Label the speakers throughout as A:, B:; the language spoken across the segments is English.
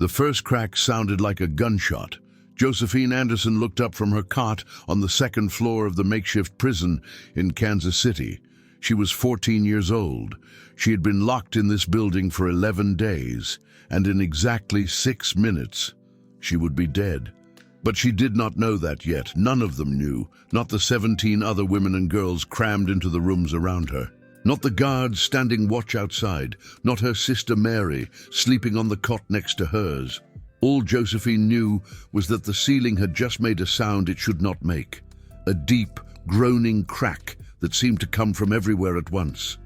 A: The first crack sounded like a gunshot. Josephine Anderson looked up from her cot on the second floor of the makeshift prison in Kansas City. She was 14 years old. She had been locked in this building for 11 days, and in exactly 6 minutes, she would be dead. But she did not know that yet. None of them knew, not the 17 other women and girls crammed into the rooms around her. Not the guards standing watch outside, not her sister Mary sleeping on the cot next to hers. All Josephine knew was that the ceiling had just made a sound it should not make. A deep, groaning crack that seemed to come from everywhere at once.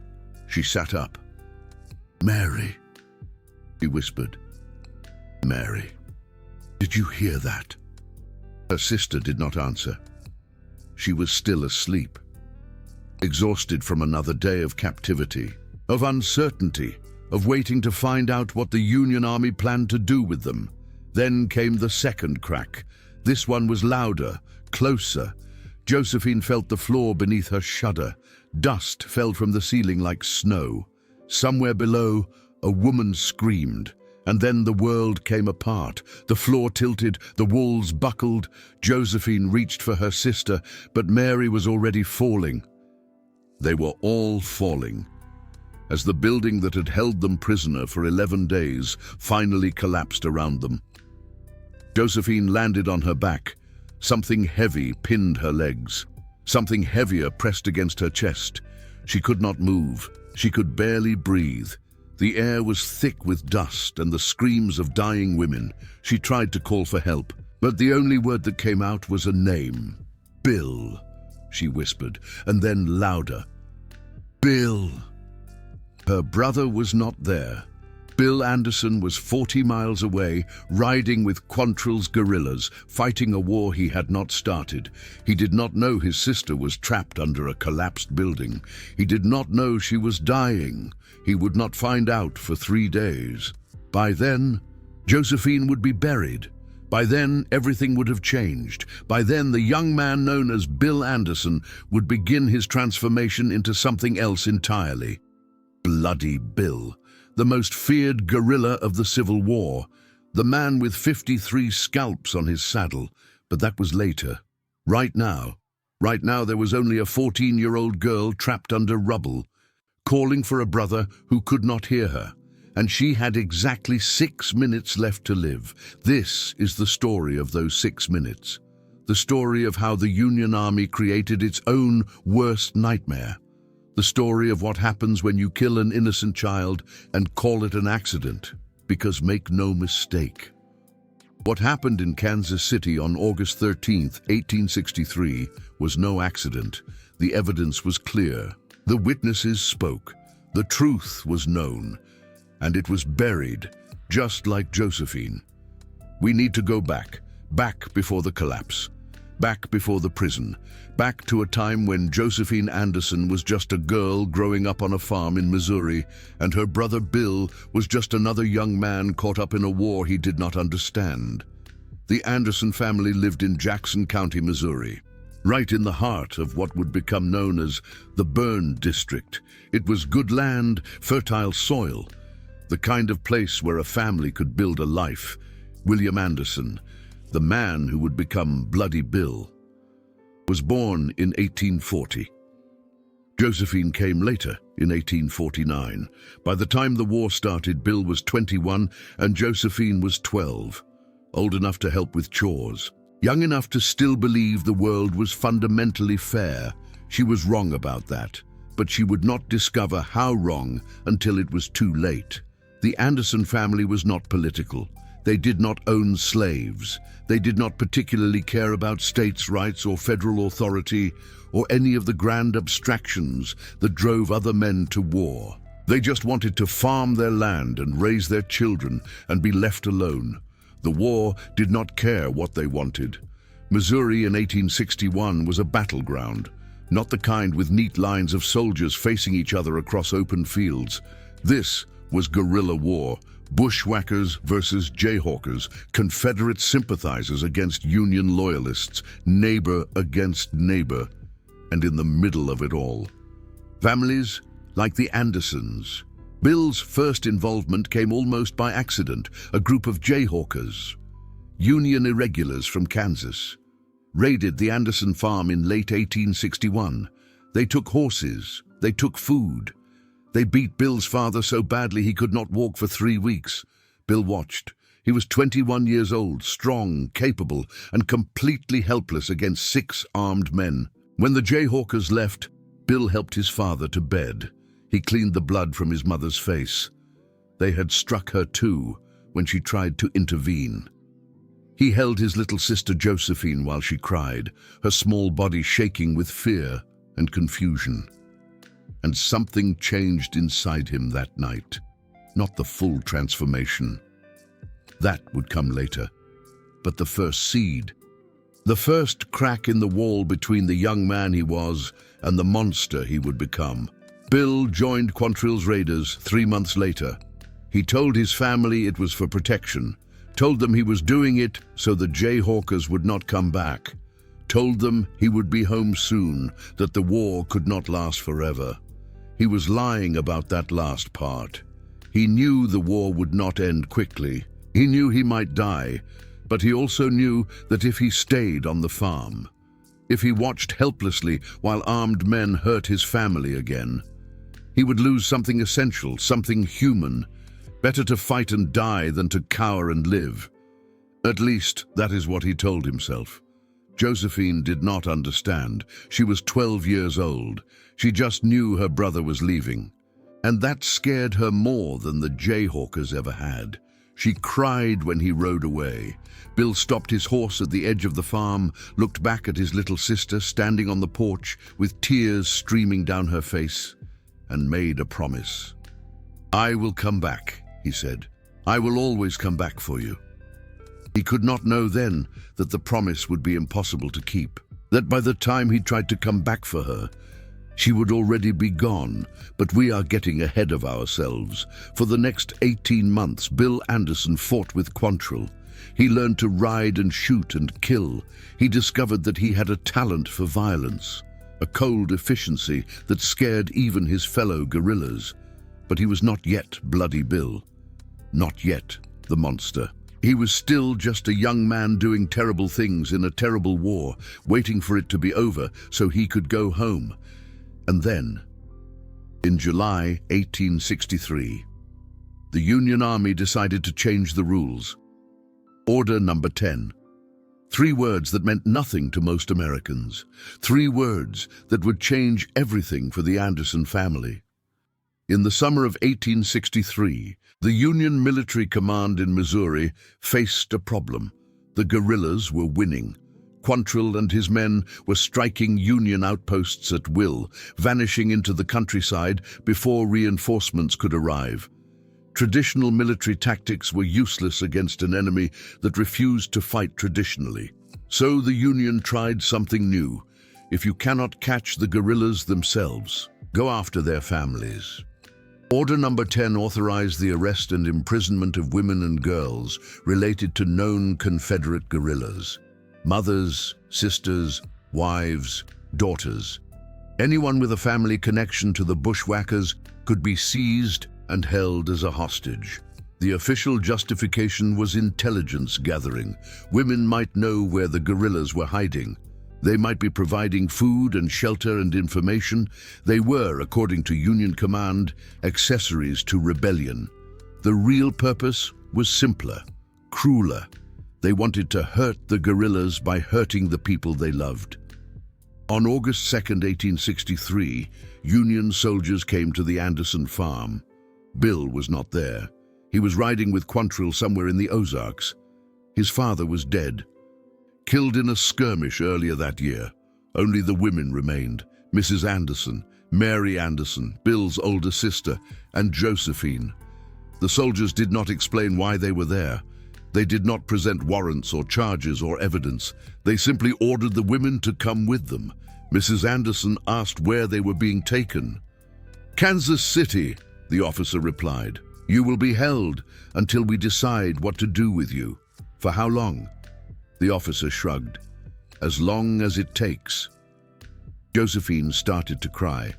A: She sat up. "Mary," she whispered. "Mary, did you hear that?" Her sister did not answer. She was still asleep, exhausted from another day of captivity, of uncertainty, of waiting to find out what the Union Army planned to do with them. Then came the second crack. This one was louder, closer. Josephine felt the floor beneath her shudder. Dust fell from the ceiling like snow. Somewhere below, a woman screamed. And then the world came apart. The floor tilted, the walls buckled. Josephine reached for her sister, but Mary was already falling. They were all falling, as the building that had held them prisoner for 11 days finally collapsed around them. Josephine landed on her back. Something heavy pinned her legs. Something heavier pressed against her chest. She could not move. She could barely breathe. The air was thick with dust and the screams of dying women. She tried to call for help, but the only word that came out was a name. "Bill," she whispered, and then louder. "Bill." Her brother was not there. Bill Anderson was 40 miles away, riding with Quantrill's guerrillas, fighting a war he had not started. He did not know his sister was trapped under a collapsed building. He did not know she was dying. He would not find out for 3 days. By then, Josephine would be buried. By then, everything would have changed. By then, the young man known as Bill Anderson would begin his transformation into something else entirely. Bloody Bill, the most feared guerrilla of the Civil War, the man with 53 scalps on his saddle. But that was later. Right now there was only a 14-year-old girl trapped under rubble, calling for a brother who could not hear her. And she had exactly 6 minutes left to live. This is the story of those 6 minutes. The story of how the Union Army created its own worst nightmare. The story of what happens when you kill an innocent child and call it an accident. Because make no mistake, what happened in Kansas City on August 13th, 1863 was no accident. The evidence was clear. The witnesses spoke. The truth was known. And it was buried, just like Josephine. We need to go back before the collapse, back before the prison, back to a time when Josephine Anderson was just a girl growing up on a farm in Missouri, and her brother Bill was just another young man caught up in a war he did not understand. The Anderson family lived in Jackson County, Missouri, right in the heart of what would become known as the Burn District. It was good land, fertile soil, the kind of place where a family could build a life. William Anderson, the man who would become Bloody Bill, was born in 1840. Josephine came later, in 1849. By the time the war started, Bill was 21 and Josephine was 12, old enough to help with chores, young enough to still believe the world was fundamentally fair. She was wrong about that, but she would not discover how wrong until it was too late. The Anderson family was not political. They did not own slaves. They did not particularly care about states' rights or federal authority or any of the grand abstractions that drove other men to war. They just wanted to farm their land and raise their children and be left alone. The war did not care what they wanted. Missouri in 1861 was a battleground, not the kind with neat lines of soldiers facing each other across open fields. This was guerrilla war. Bushwhackers versus Jayhawkers, Confederate sympathizers against Union loyalists, neighbor against neighbor. And in the middle of it all, families like the Andersons, Bill's first involvement came almost by accident. A group of Jayhawkers, Union irregulars from Kansas, raided the Anderson farm in late 1861. They took horses, they took food. They beat Bill's father so badly he could not walk for 3 weeks. Bill watched. He was 21 years old, strong, capable, and completely helpless against 6 armed men. When the Jayhawkers left, Bill helped his father to bed. He cleaned the blood from his mother's face. They had struck her too when she tried to intervene. He held his little sister Josephine while she cried, her small body shaking with fear and confusion. And something changed inside him that night. Not the full transformation. That would come later. But the first seed, the first crack in the wall between the young man he was and the monster he would become. Bill joined Quantrill's raiders 3 months later. He told his family it was for protection, told them he was doing it so the Jayhawkers would not come back, told them he would be home soon, that the war could not last forever. He was lying about that last part. He knew the war would not end quickly. He knew he might die, but he also knew that if he stayed on the farm, if he watched helplessly while armed men hurt his family again, he would lose something essential, something human. Better to fight and die than to cower and live. At least, that is what he told himself. Josephine did not understand. She was 12 years old. She just knew her brother was leaving. And that scared her more than the Jayhawkers ever had. She cried when he rode away. Bill stopped his horse at the edge of the farm, looked back at his little sister standing on the porch with tears streaming down her face, and made a promise. "I will come back," he said. "I will always come back for you." He could not know then that the promise would be impossible to keep, that by the time he tried to come back for her, she would already be gone. But we are getting ahead of ourselves. For the next 18 months, Bill Anderson fought with Quantrill. He learned to ride and shoot and kill. He discovered that he had a talent for violence, a cold efficiency that scared even his fellow guerrillas. But he was not yet Bloody Bill. Not yet the monster. He was still just a young man doing terrible things in a terrible war, waiting for it to be over so he could go home. And then, in July 1863, the Union Army decided to change the rules. Order number 10. 3 words that meant nothing to most Americans. 3 words that would change everything for the Anderson family. In the summer of 1863, the Union military command in Missouri faced a problem. The guerrillas were winning. Quantrill and his men were striking Union outposts at will, vanishing into the countryside before reinforcements could arrive. Traditional military tactics were useless against an enemy that refused to fight traditionally. So the Union tried something new. If you cannot catch the guerrillas themselves, go after their families. Order number 10 authorized the arrest and imprisonment of women and girls related to known Confederate guerrillas. Mothers, sisters, wives, daughters. Anyone with a family connection to the bushwhackers could be seized and held as a hostage. The official justification was intelligence gathering. Women might know where the guerrillas were hiding. They might be providing food and shelter and information. They were, according to Union command, accessories to rebellion. The real purpose was simpler, crueler. They wanted to hurt the guerrillas by hurting the people they loved. On August 2nd, 1863, Union soldiers came to the Anderson farm. Bill was not there. He was riding with Quantrill somewhere in the Ozarks. His father was dead, killed in a skirmish earlier that year. Only the women remained: Mrs. Anderson, Mary Anderson, Bill's older sister, and Josephine. The soldiers did not explain why they were there. They did not present warrants or charges or evidence. They simply ordered the women to come with them. Mrs. Anderson asked where they were being taken. "Kansas City," the officer replied. "You will be held until we decide what to do with you." "For how long?" The officer shrugged. "As long as it takes." Josephine started to cry.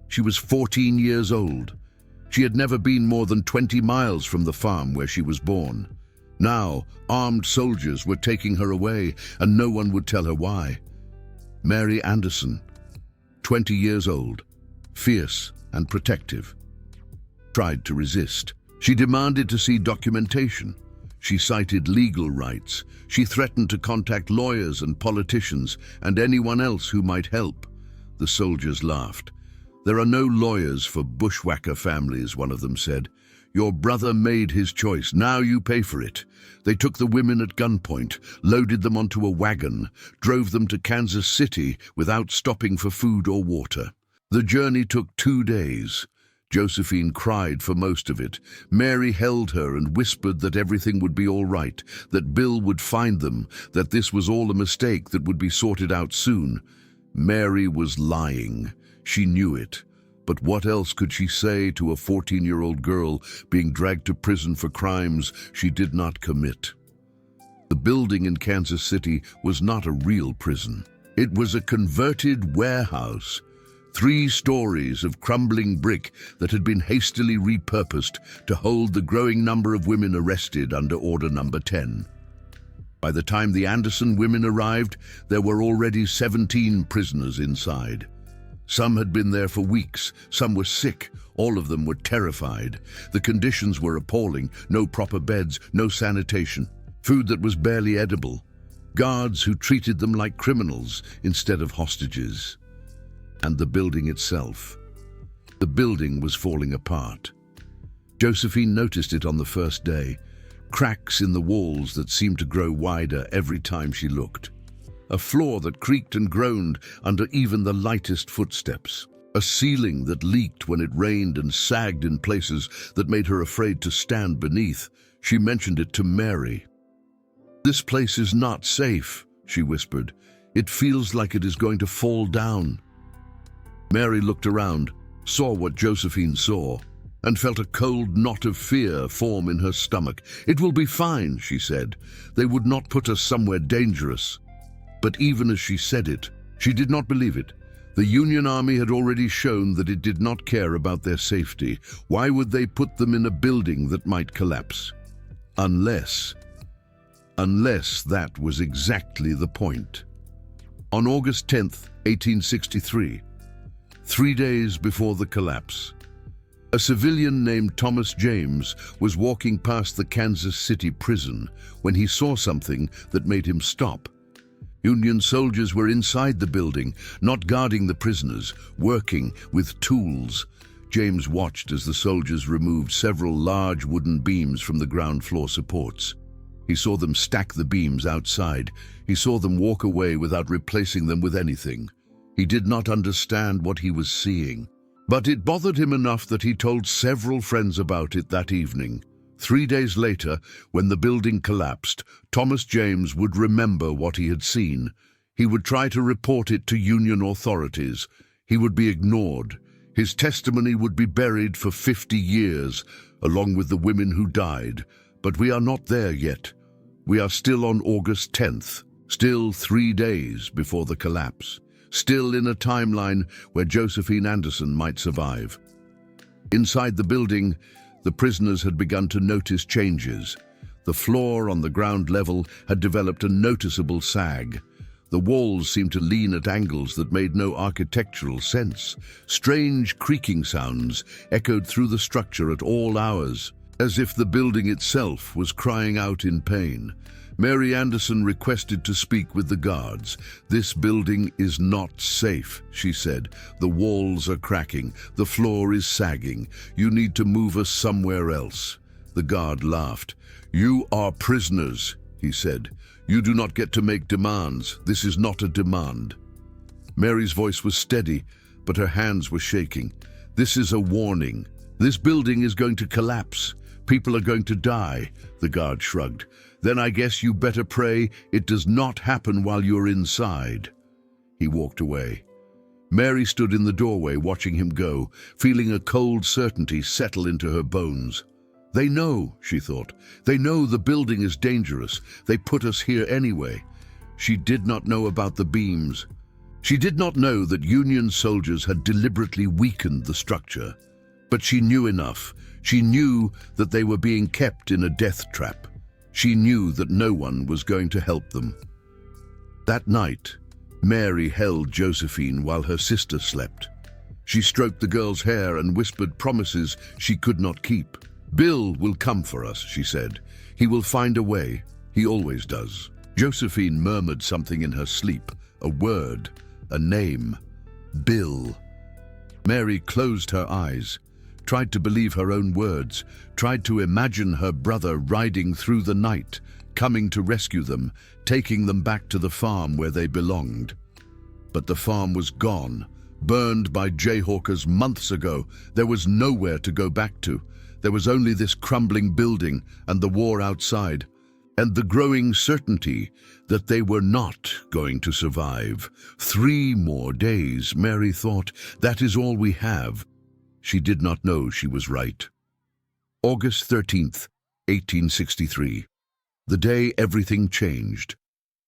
A: She was 14 years old. She had never been more than 20 miles from the farm where she was born. Now, armed soldiers were taking her away, and no one would tell her why. Mary Anderson, 20 years old, fierce and protective, tried to resist. She demanded to see documentation. She cited legal rights. She threatened to contact lawyers and politicians and anyone else who might help. The soldiers laughed. "There are no lawyers for bushwhacker families," one of them said. "Your brother made his choice. Now you pay for it." They took the women at gunpoint, loaded them onto a wagon, drove them to Kansas City without stopping for food or water. The journey took 2 days. Josephine cried for most of it. Mary held her and whispered that everything would be all right, that Bill would find them, that this was all a mistake that would be sorted out soon. Mary was lying. She knew it. But what else could she say to a 14-year-old girl being dragged to prison for crimes she did not commit? The building in Kansas City was not a real prison. It was a converted warehouse. 3 stories of crumbling brick that had been hastily repurposed to hold the growing number of women arrested under Order Number 10. By the time the Anderson women arrived, there were already 17 prisoners inside. Some had been there for weeks, some were sick, all of them were terrified. The conditions were appalling: no proper beds, no sanitation, food that was barely edible, guards who treated them like criminals instead of hostages. And the building itself. The building was falling apart. Josephine noticed it on the first day. Cracks in the walls that seemed to grow wider every time she looked. A floor that creaked and groaned under even the lightest footsteps. A ceiling that leaked when it rained and sagged in places that made her afraid to stand beneath. She mentioned it to Mary. "This place is not safe," she whispered. "It feels like it is going to fall down." Mary looked around, saw what Josephine saw, and felt a cold knot of fear form in her stomach. "It will be fine," she said. "They would not put us somewhere dangerous." But even as she said it, she did not believe it. The Union Army had already shown that it did not care about their safety. Why would they put them in a building that might collapse? Unless that was exactly the point. On August 10th, 1863, 3 days before the collapse, a civilian named Thomas James was walking past the Kansas City prison when he saw something that made him stop. Union soldiers were inside the building, not guarding the prisoners, working with tools. James watched as the soldiers removed several large wooden beams from the ground floor supports. He saw them stack the beams outside. He saw them walk away without replacing them with anything. He did not understand what he was seeing, but it bothered him enough that he told several friends about it that evening. 3 days later, when the building collapsed, Thomas James would remember what he had seen. He would try to report it to Union authorities. He would be ignored. His testimony would be buried for 50 years, along with the women who died. But we are not there yet. We are still on August 10th, still 3 days before the collapse. Still in a timeline where Josephine Anderson might survive. Inside the building, the prisoners had begun to notice changes. The floor on the ground level had developed a noticeable sag. The walls seemed to lean at angles that made no architectural sense. Strange creaking sounds echoed through the structure at all hours, as if the building itself was crying out in pain. Mary Anderson requested to speak with the guards. "This building is not safe," she said. "The walls are cracking. The floor is sagging. You need to move us somewhere else." The guard laughed. "You are prisoners," he said. "You do not get to make demands. This is not a demand." Mary's voice was steady, but her hands were shaking. "This is a warning. This building is going to collapse. People are going to die." The guard shrugged. "Then I guess you better pray it does not happen while you're inside." He walked away. Mary stood in the doorway watching him go, feeling a cold certainty settle into her bones. "They know," she thought. "They know the building is dangerous. They put us here anyway." She did not know about the beams. She did not know that Union soldiers had deliberately weakened the structure. But she knew enough. She knew that they were being kept in a death trap. She knew that no one was going to help them. That night, Mary held Josephine while her sister slept. She stroked the girl's hair and whispered promises she could not keep. "Bill will come for us," she said. "He will find a way. He always does." Josephine murmured something in her sleep, a word, a name. Bill. Mary closed her eyes, tried to believe her own words, tried to imagine her brother riding through the night, coming to rescue them, taking them back to the farm where they belonged. But the farm was gone, burned by Jayhawkers months ago. There was nowhere to go back to. There was only this crumbling building and the war outside, and the growing certainty that they were not going to survive. 3 more days, Mary thought. That is all we have. She did not know she was right. August 13th, 1863. The day everything changed.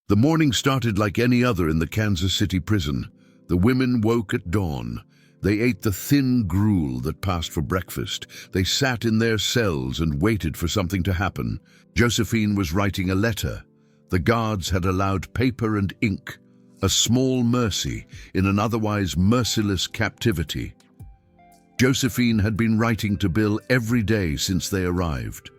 A: The morning started like any other in the Kansas City prison. The women woke at dawn. They ate the thin gruel that passed for breakfast. They sat in their cells and waited for something to happen. Josephine was writing a letter. The guards had allowed paper and ink, a small mercy in an otherwise merciless captivity. Josephine had been writing to Bill every day since they arrived.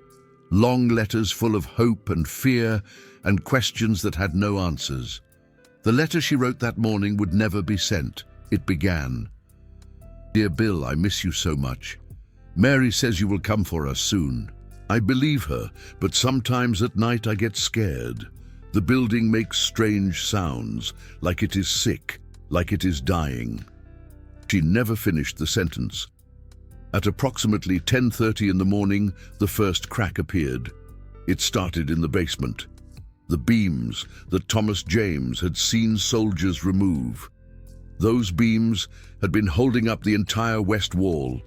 A: Long letters full of hope and fear and questions that had no answers. The letter she wrote that morning would never be sent. It began, "Dear Bill, I miss you so much. Mary says you will come for us soon. I believe her, but sometimes at night I get scared. The building makes strange sounds, like it is sick, like it is dying." She never finished the sentence. At approximately 10:30 in the morning, the first crack appeared. It started in the basement. The beams that Thomas James had seen soldiers remove. Those beams had been holding up the entire west wall.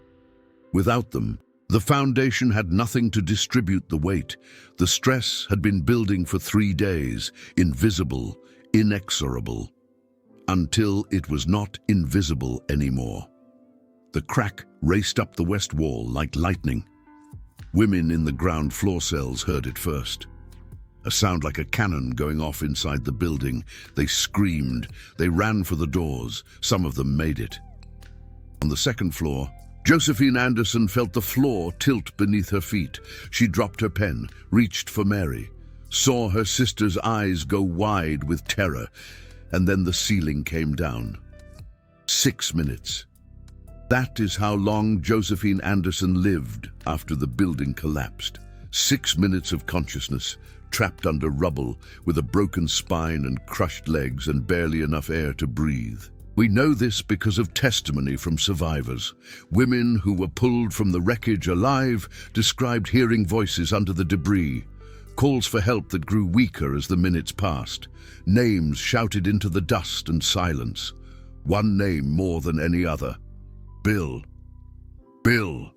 A: Without them, the foundation had nothing to distribute the weight. The stress had been building for 3 days, invisible, inexorable, until it was not invisible anymore. The crack raced up the west wall like lightning. Women in the ground floor cells heard it first. A sound like a cannon going off inside the building. They screamed. They ran for the doors. Some of them made it. On the second floor, Josephine Anderson felt the floor tilt beneath her feet. She dropped her pen, reached for Mary, saw her sister's eyes go wide with terror, and then the ceiling came down. 6 minutes. That is how long Josephine Anderson lived after the building collapsed. 6 minutes of consciousness, trapped under rubble, with a broken spine and crushed legs and barely enough air to breathe. We know this because of testimony from survivors. Women who were pulled from the wreckage alive described hearing voices under the debris, calls for help that grew weaker as the minutes passed, names shouted into the dust and silence. One name more than any other. Bill. Bill.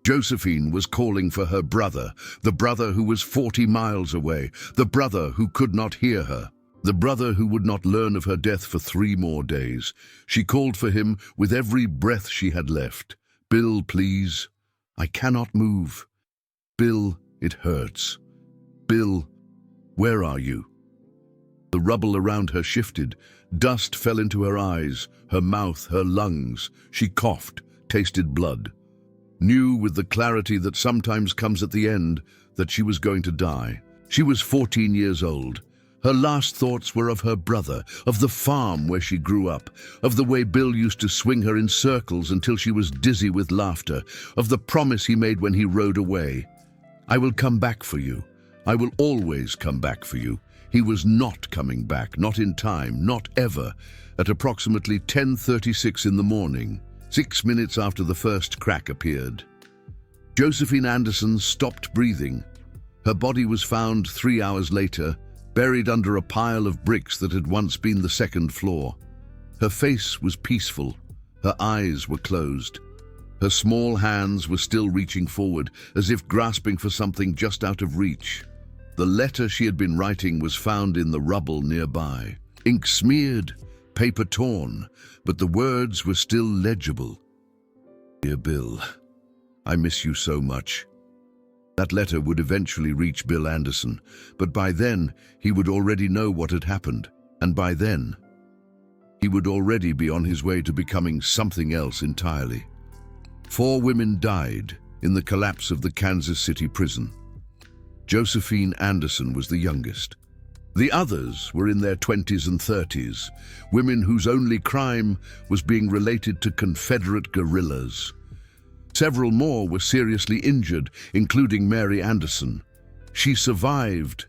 A: Josephine was calling for her brother, the brother who was 40 miles away, the brother who could not hear her, the brother who would not learn of her death for 3 more days. She called for him with every breath she had left. "Bill, please. I cannot move. Bill, it hurts. Bill, where are you?" The rubble around her shifted. Dust fell into her eyes, her mouth, her lungs. She coughed, tasted blood. Knew with the clarity that sometimes comes at the end that she was going to die. She was 14 years old. Her last thoughts were of her brother, of the farm where she grew up, of the way Bill used to swing her in circles until she was dizzy with laughter, of the promise he made when he rode away. "I will come back for you. I will always come back for you." He was not coming back, not in time, not ever. At approximately 10:36 in the morning, 6 minutes after the first crack appeared, Josephine Anderson stopped breathing. Her body was found 3 hours later, buried under a pile of bricks that had once been the second floor. Her face was peaceful. Her eyes were closed. Her small hands were still reaching forward, as if grasping for something just out of reach. The letter she had been writing was found in the rubble nearby. Ink smeared, paper torn, but the words were still legible. "Dear Bill, I miss you so much." That letter would eventually reach Bill Anderson, but by then he would already know what had happened, and by then he would already be on his way to becoming something else entirely. 4 women died in the collapse of the Kansas City prison. Josephine Anderson was the youngest. The others were in their 20s and 30s, women whose only crime was being related to Confederate guerrillas. Several more were seriously injured, including Mary Anderson. She survived,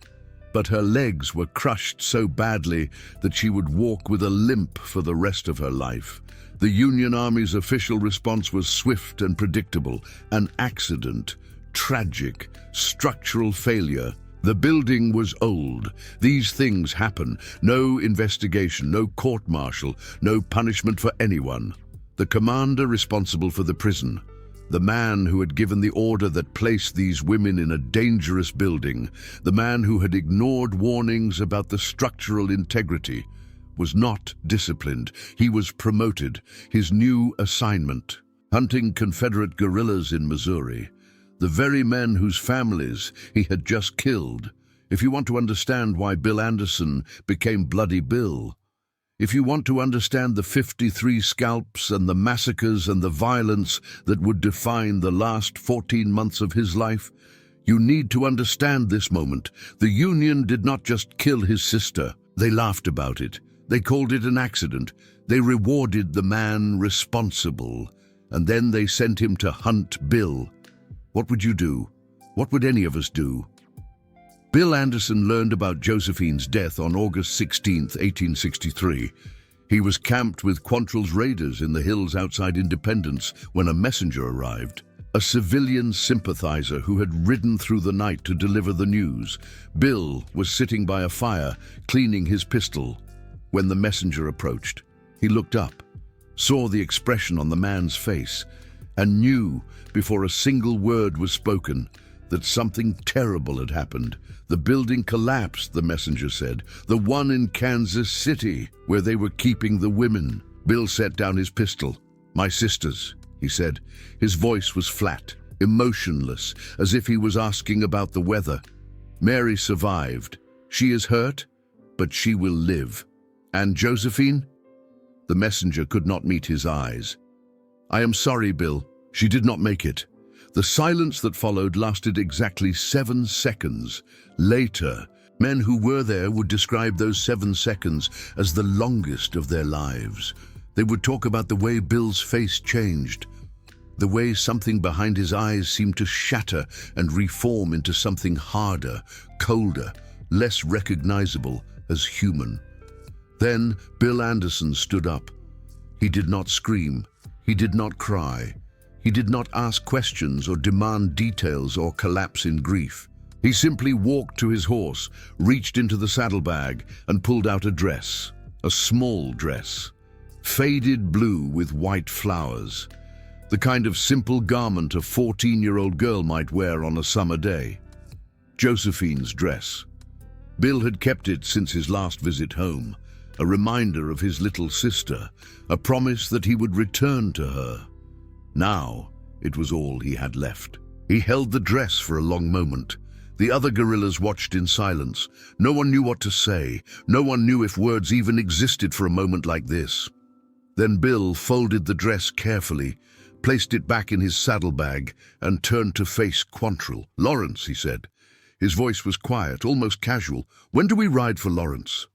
A: but her legs were crushed so badly that she would walk with a limp for the rest of her life. The Union Army's official response was swift and predictable: an accident, tragic, structural failure. The building was old. These things happen. No investigation, no court-martial, no punishment for anyone. The commander responsible for the prison, the man who had given the order that placed these women in a dangerous building, the man who had ignored warnings about the structural integrity, was not disciplined. He was promoted. His new assignment: hunting Confederate guerrillas in Missouri, the very men whose families he had just killed. If you want to understand why Bill Anderson became Bloody Bill, if you want to understand the 53 scalps and the massacres and the violence that would define the last 14 months of his life, you need to understand this moment. The Union did not just kill his sister. They laughed about it. They called it an accident. They rewarded the man responsible. And then they sent him to hunt Bill. What would you do? What would any of us do? Bill Anderson learned about Josephine's death on August 16, 1863. He was camped with Quantrill's raiders in the hills outside Independence when a messenger arrived, a civilian sympathizer who had ridden through the night to deliver the news. Bill was sitting by a fire, cleaning his pistol, when the messenger approached. He looked up, saw the expression on the man's face, and knew, before a single word was spoken, that something terrible had happened. The building collapsed, the messenger said, the one in Kansas City, where they were keeping the women. Bill set down his pistol. "My sisters," he said. His voice was flat, emotionless, as if he was asking about the weather. "Mary survived. She is hurt, but she will live. And Josephine?" The messenger could not meet his eyes. "I am sorry, Bill. She did not make it." The silence that followed lasted exactly 7 seconds. Later, men who were there would describe those 7 seconds as the longest of their lives. They would talk about the way Bill's face changed, the way something behind his eyes seemed to shatter and reform into something harder, colder, less recognizable as human. Then Bill Anderson stood up. He did not scream. He did not cry. He did not ask questions or demand details or collapse in grief. He simply walked to his horse, reached into the saddlebag, and pulled out a dress, a small dress, faded blue with white flowers, the kind of simple garment a 14-year-old girl might wear on a summer day. Josephine's dress. Bill had kept it since his last visit home, a reminder of his little sister, a promise that he would return to her. Now, it was all he had left. He held the dress for a long moment. The other guerrillas watched in silence. No one knew what to say. No one knew if words even existed for a moment like this. Then Bill folded the dress carefully, placed it back in his saddlebag, and turned to face Quantrill. "Lawrence," he said. His voice was quiet, almost casual. "When do we ride for Lawrence?"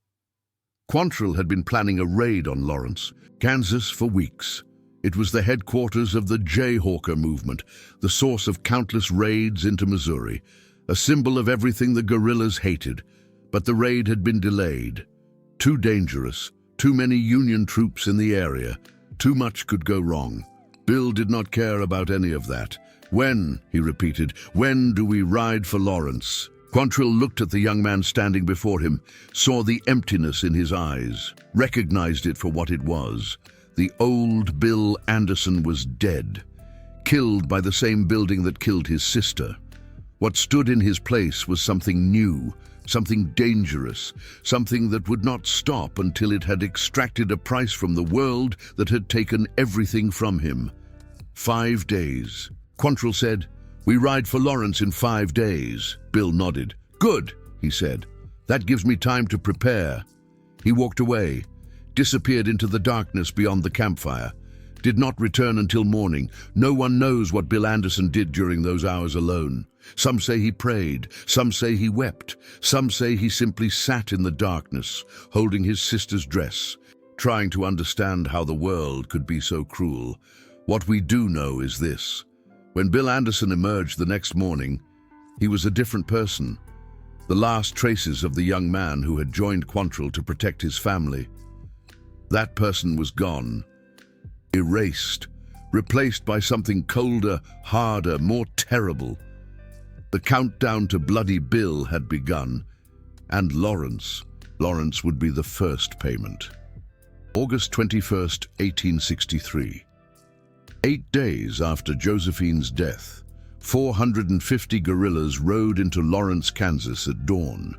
A: Quantrill had been planning a raid on Lawrence, Kansas, for weeks. It was the headquarters of the Jayhawker movement, the source of countless raids into Missouri, a symbol of everything the guerrillas hated. But the raid had been delayed. Too dangerous, too many Union troops in the area. Too much could go wrong. Bill did not care about any of that. "When," he repeated, "when do we ride for Lawrence?" Quantrill looked at the young man standing before him, saw the emptiness in his eyes, recognized it for what it was. The old Bill Anderson was dead, killed by the same building that killed his sister. What stood in his place was something new, something dangerous, something that would not stop until it had extracted a price from the world that had taken everything from him. 5 days, Quantrill said, "We ride for Lawrence in 5 days." Bill nodded. "Good," he said. "That gives me time to prepare." He walked away, disappeared into the darkness beyond the campfire, did not return until morning. No one knows what Bill Anderson did during those hours alone. Some say he prayed, some say he wept, some say he simply sat in the darkness, holding his sister's dress, trying to understand how the world could be so cruel. What we do know is this: when Bill Anderson emerged the next morning, he was a different person. The last traces of the young man who had joined Quantrill to protect his family. That person was gone, erased, replaced by something colder, harder, more terrible. The countdown to Bloody Bill had begun, and Lawrence would be the first payment. August 21st, 1863. 8 days after Josephine's death, 450 guerrillas rode into Lawrence, Kansas at dawn.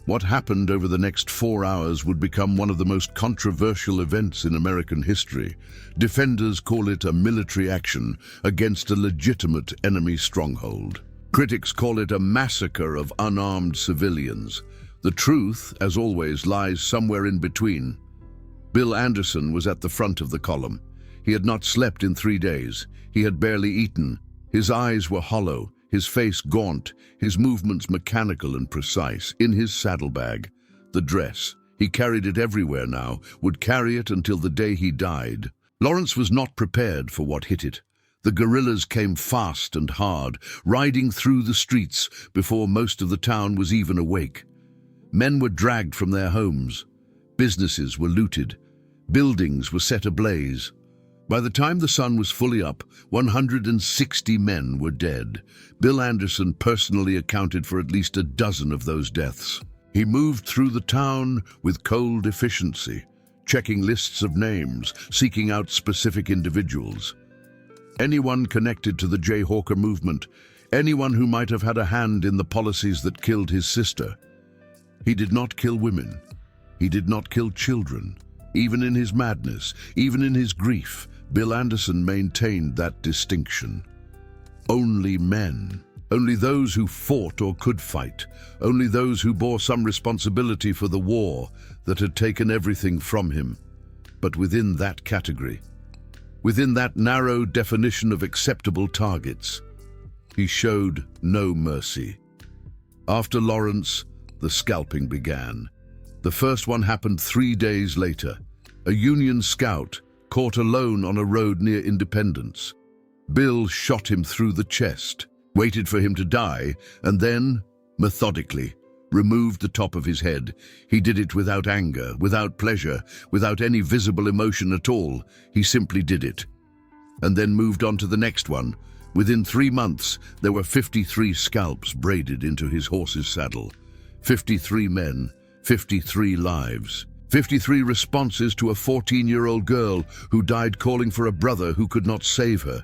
A: What happened over the next 4 hours would become one of the most controversial events in American history. Defenders call it a military action against a legitimate enemy stronghold. Critics call it a massacre of unarmed civilians. The truth, as always, lies somewhere in between. Bill Anderson was at the front of the column. He had not slept in 3 days. He had barely eaten. His eyes were hollow, his face gaunt, his movements mechanical and precise. In his saddlebag, the dress. He carried it everywhere now, would carry it until the day he died. Lawrence was not prepared for what hit it. The guerrillas came fast and hard, riding through the streets before most of the town was even awake. Men were dragged from their homes. Businesses were looted. Buildings were set ablaze. By the time the sun was fully up, 160 men were dead. Bill Anderson personally accounted for at least a dozen of those deaths. He moved through the town with cold efficiency, checking lists of names, seeking out specific individuals. Anyone connected to the Jayhawker movement, anyone who might have had a hand in the policies that killed his sister. He did not kill women. He did not kill children. Even in his madness, even in his grief, Bill Anderson maintained that distinction. Only men, only those who fought or could fight, only those who bore some responsibility for the war that had taken everything from him. But within that category, within that narrow definition of acceptable targets, he showed no mercy. After Lawrence, the scalping began. The first one happened 3 days later. A Union scout caught alone on a road near Independence. Bill shot him through the chest, waited for him to die, and then, methodically, removed the top of his head. He did it without anger, without pleasure, without any visible emotion at all. He simply did it. And then moved on to the next one. Within 3 months, there were 53 scalps braided into his horse's saddle. 53 men, 53 lives. 53 responses to a 14-year-old girl who died calling for a brother who could not save her.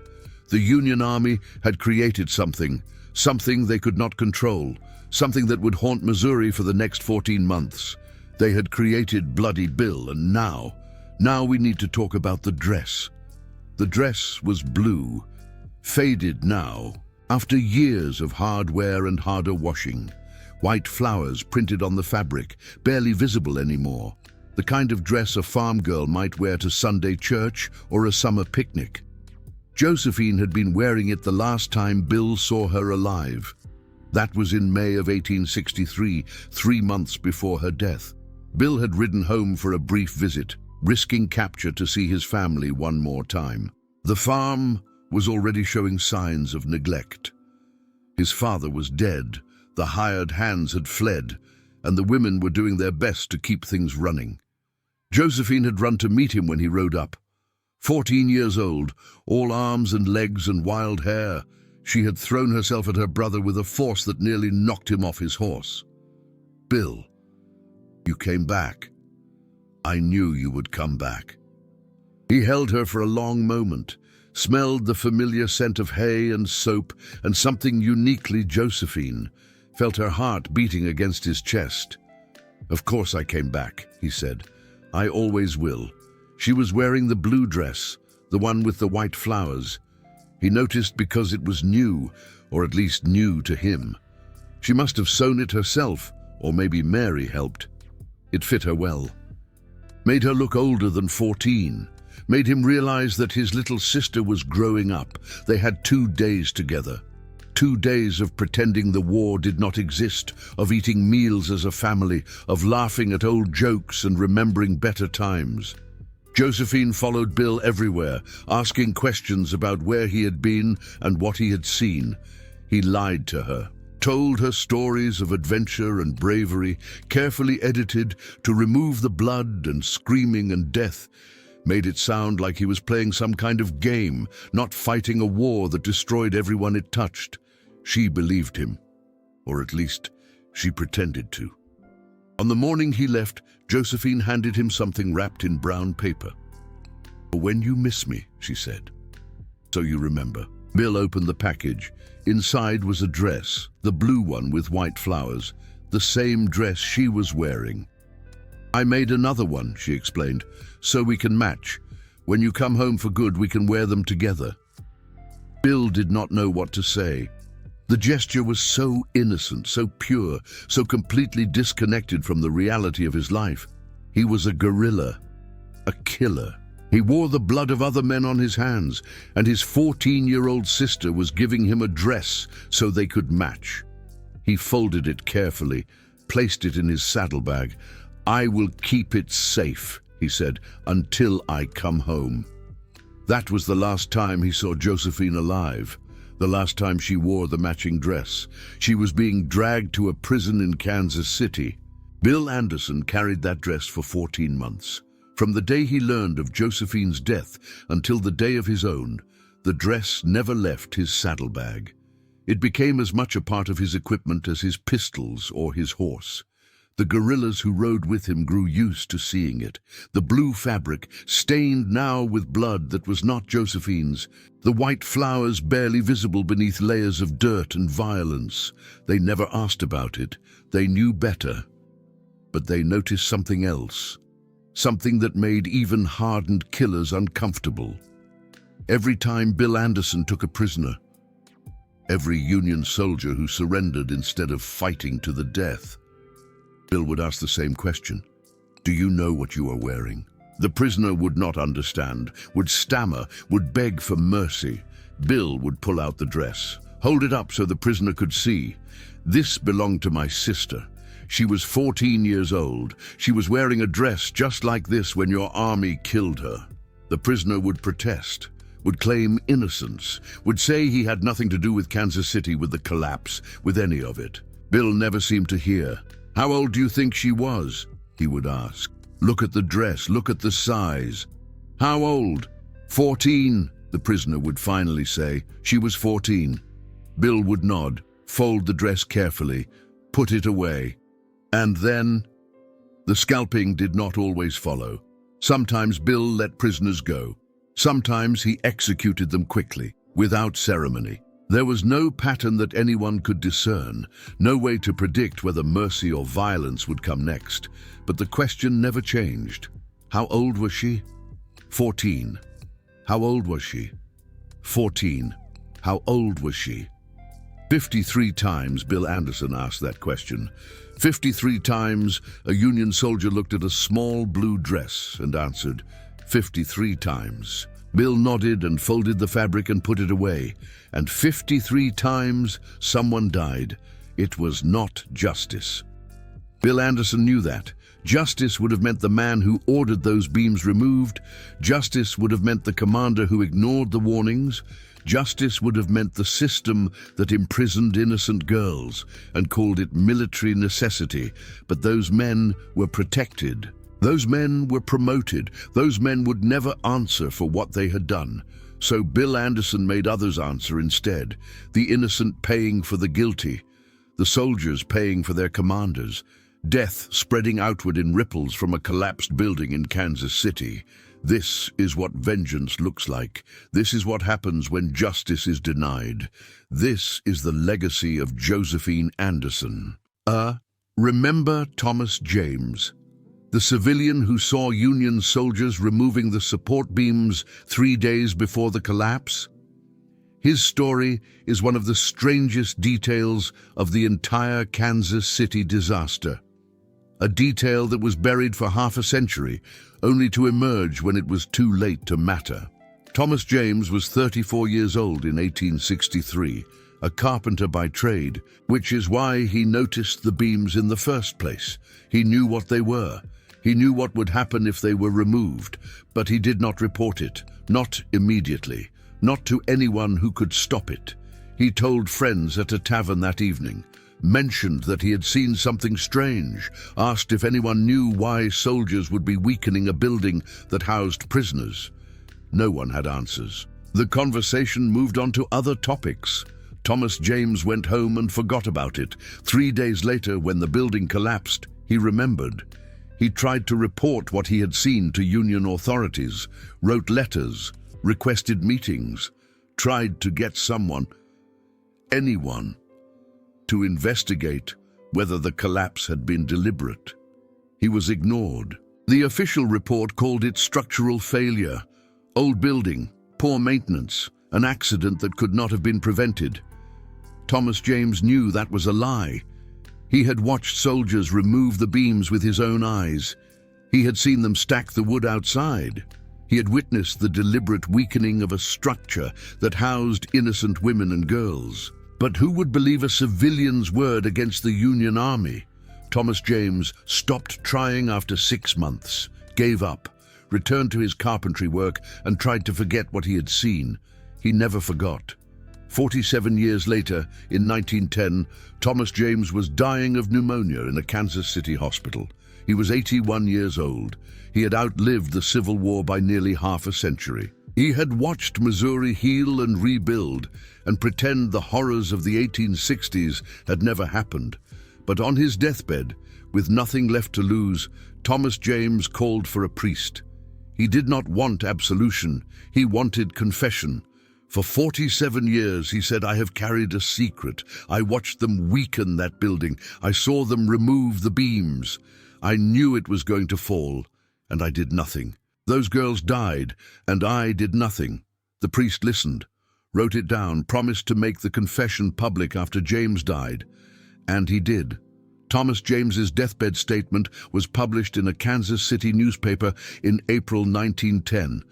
A: The Union Army had created something they could not control, something that would haunt Missouri for the next 14 months. They had created Bloody Bill, and now we need to talk about the dress. The dress was blue, faded now, after years of hard wear and harder washing. White flowers printed on the fabric, barely visible anymore. The kind of dress a farm girl might wear to Sunday church or a summer picnic. Josephine had been wearing it the last time Bill saw her alive. That was in May of 1863, 3 months before her death. Bill had ridden home for a brief visit, risking capture to see his family one more time. The farm was already showing signs of neglect. His father was dead, the hired hands had fled, and the women were doing their best to keep things running. Josephine had run to meet him when he rode up. 14 years old, all arms and legs and wild hair, she had thrown herself at her brother with a force that nearly knocked him off his horse. "Bill, you came back. I knew you would come back." He held her for a long moment, smelled the familiar scent of hay and soap and something uniquely Josephine, felt her heart beating against his chest. "Of course I came back," he said. "I always will." She was wearing the blue dress, the one with the white flowers. He noticed because it was new, or at least new to him. She must have sewn it herself, or maybe Mary helped. It fit her well. Made her look older than 14. Made him realize that his little sister was growing up. They had 2 days together. 2 days of pretending the war did not exist, of eating meals as a family, of laughing at old jokes and remembering better times. Josephine followed Bill everywhere, asking questions about where he had been and what he had seen. He lied to her, told her stories of adventure and bravery, carefully edited to remove the blood and screaming and death, made it sound like he was playing some kind of game, not fighting a war that destroyed everyone it touched. She believed him, or at least she pretended to. On the morning he left, Josephine handed him something wrapped in brown paper. "When you miss me," she said. "So you remember." Bill opened the package. Inside was a dress, the blue one with white flowers, the same dress she was wearing. "I made another one," she explained, "so we can match. When you come home for good, we can wear them together." Bill did not know what to say. The gesture was so innocent, so pure, so completely disconnected from the reality of his life. He was a guerrilla, a killer. He wore the blood of other men on his hands, and his 14-year-old sister was giving him a dress so they could match. He folded it carefully, placed it in his saddlebag. "I will keep it safe," he said, "until I come home." That was the last time he saw Josephine alive. The last time she wore the matching dress. She was being dragged to a prison in Kansas City. Bill Anderson carried that dress for 14 months. From the day he learned of Josephine's death until the day of his own, the dress never left his saddlebag. It became as much a part of his equipment as his pistols or his horse. The guerrillas who rode with him grew used to seeing it. The blue fabric, stained now with blood that was not Josephine's. The white flowers barely visible beneath layers of dirt and violence. They never asked about it. They knew better. But they noticed something else. Something that made even hardened killers uncomfortable. Every time Bill Anderson took a prisoner, every Union soldier who surrendered instead of fighting to the death, Bill would ask the same question. "Do you know what you are wearing?" The prisoner would not understand, would stammer, would beg for mercy. Bill would pull out the dress, hold it up so the prisoner could see. "This belonged to my sister. She was 14 years old. She was wearing a dress just like this when your army killed her." The prisoner would protest, would claim innocence, would say he had nothing to do with Kansas City, with the collapse, with any of it. Bill never seemed to hear. "How old do you think she was?" he would ask. "Look at the dress, look at the size." "How old?" 14, the prisoner would finally say. She was 14. Bill would nod, fold the dress carefully, put it away. And then, the scalping did not always follow. Sometimes Bill let prisoners go. Sometimes he executed them quickly, without ceremony. There was no pattern that anyone could discern, no way to predict whether mercy or violence would come next. But the question never changed. How old was she? 14. How old was she? 14. How old was she? 53 times Bill Anderson asked that question. 53 times a Union soldier looked at a small blue dress and answered. 53 times. Bill nodded and folded the fabric and put it away. And 53 times someone died. It was not justice. Bill Anderson knew that. Justice would have meant the man who ordered those beams removed. Justice would have meant the commander who ignored the warnings. Justice would have meant the system that imprisoned innocent girls and called it military necessity. But those men were protected. Those men were promoted. Those men would never answer for what they had done. So Bill Anderson made others answer instead. The innocent paying for the guilty. The soldiers paying for their commanders. Death spreading outward in ripples from a collapsed building in Kansas City. This is what vengeance looks like. This is what happens when justice is denied. This is the legacy of Josephine Anderson. Remember Thomas James, the civilian who saw Union soldiers removing the support beams 3 days before the collapse? His story is one of the strangest details of the entire Kansas City disaster. A detail that was buried for half a century, only to emerge when it was too late to matter. Thomas James was 34 years old in 1863, a carpenter by trade, which is why he noticed the beams in the first place. He knew what they were. He knew what would happen if they were removed, but he did not report it, not immediately, not to anyone who could stop it. He told friends at a tavern that evening, mentioned that he had seen something strange, asked if anyone knew why soldiers would be weakening a building that housed prisoners. No one had answers. The conversation moved on to other topics. Thomas James went home and forgot about it. 3 days later, when the building collapsed, he remembered. He tried to report what he had seen to Union authorities, wrote letters, requested meetings, tried to get someone, anyone, to investigate whether the collapse had been deliberate. He was ignored. The official report called it structural failure, old building, poor maintenance, an accident that could not have been prevented. Thomas James knew that was a lie. He had watched soldiers remove the beams with his own eyes. He had seen them stack the wood outside. He had witnessed the deliberate weakening of a structure that housed innocent women and girls. But who would believe a civilian's word against the Union Army? Thomas James stopped trying after 6 months, gave up, returned to his carpentry work, and tried to forget what he had seen. He never forgot. 47 years later, in 1910, Thomas James was dying of pneumonia in a Kansas City hospital. He was 81 years old. He had outlived the Civil War by nearly half a century. He had watched Missouri heal and rebuild and pretend the horrors of the 1860s had never happened. But on his deathbed, with nothing left to lose, Thomas James called for a priest. He did not want absolution. He wanted confession. For 47 years, he said, I have carried a secret. I watched them weaken that building. I saw them remove the beams. I knew it was going to fall, and I did nothing. Those girls died, and I did nothing. The priest listened, wrote it down, promised to make the confession public after James died. And he did. Thomas James's deathbed statement was published in a Kansas City newspaper in April 1910.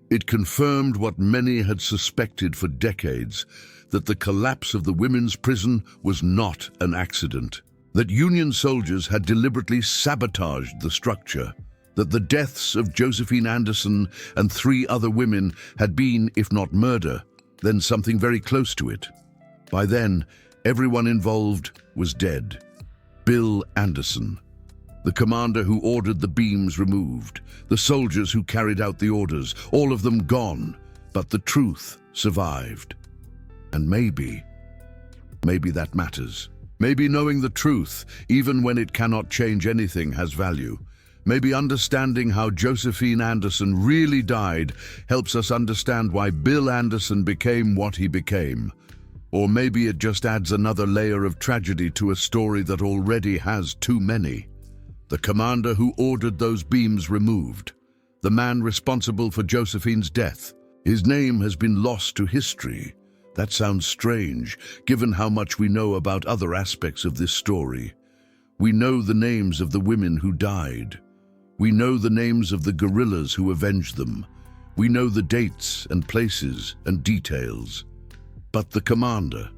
A: It confirmed what many had suspected for decades, that the collapse of the women's prison was not an accident, that Union soldiers had deliberately sabotaged the structure, that the deaths of Josephine Anderson and 3 other women had been, if not murder, then something very close to it. By then, everyone involved was dead. Bill Anderson, the commander who ordered the beams removed, the soldiers who carried out the orders, all of them gone, but the truth survived. And maybe that matters. Maybe knowing the truth, even when it cannot change anything, has value. Maybe understanding how Josephine Anderson really died helps us understand why Bill Anderson became what he became. Or maybe it just adds another layer of tragedy to a story that already has too many. The commander who ordered those beams removed, the man responsible for Josephine's death, his name has been lost to history. That sounds strange, given how much we know about other aspects of this story. We know the names of the women who died. We know the names of the guerrillas who avenged them. We know the dates and places and details. But the commander,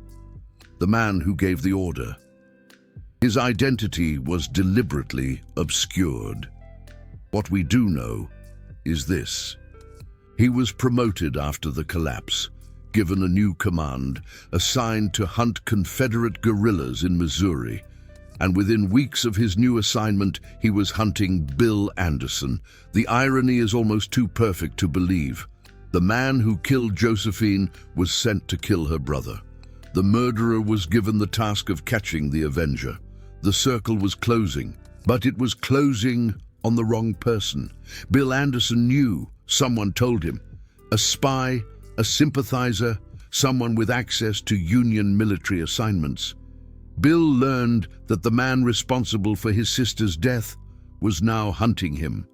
A: the man who gave the order, his identity was deliberately obscured. What we do know is this. He was promoted after the collapse, given a new command, assigned to hunt Confederate guerrillas in Missouri. And within weeks of his new assignment, he was hunting Bill Anderson. The irony is almost too perfect to believe. The man who killed Josephine was sent to kill her brother. The murderer was given the task of catching the avenger. The circle was closing, but it was closing on the wrong person. Bill Anderson knew, someone told him. A spy, a sympathizer, someone with access to Union military assignments. Bill learned that the man responsible for his sister's death was now hunting him.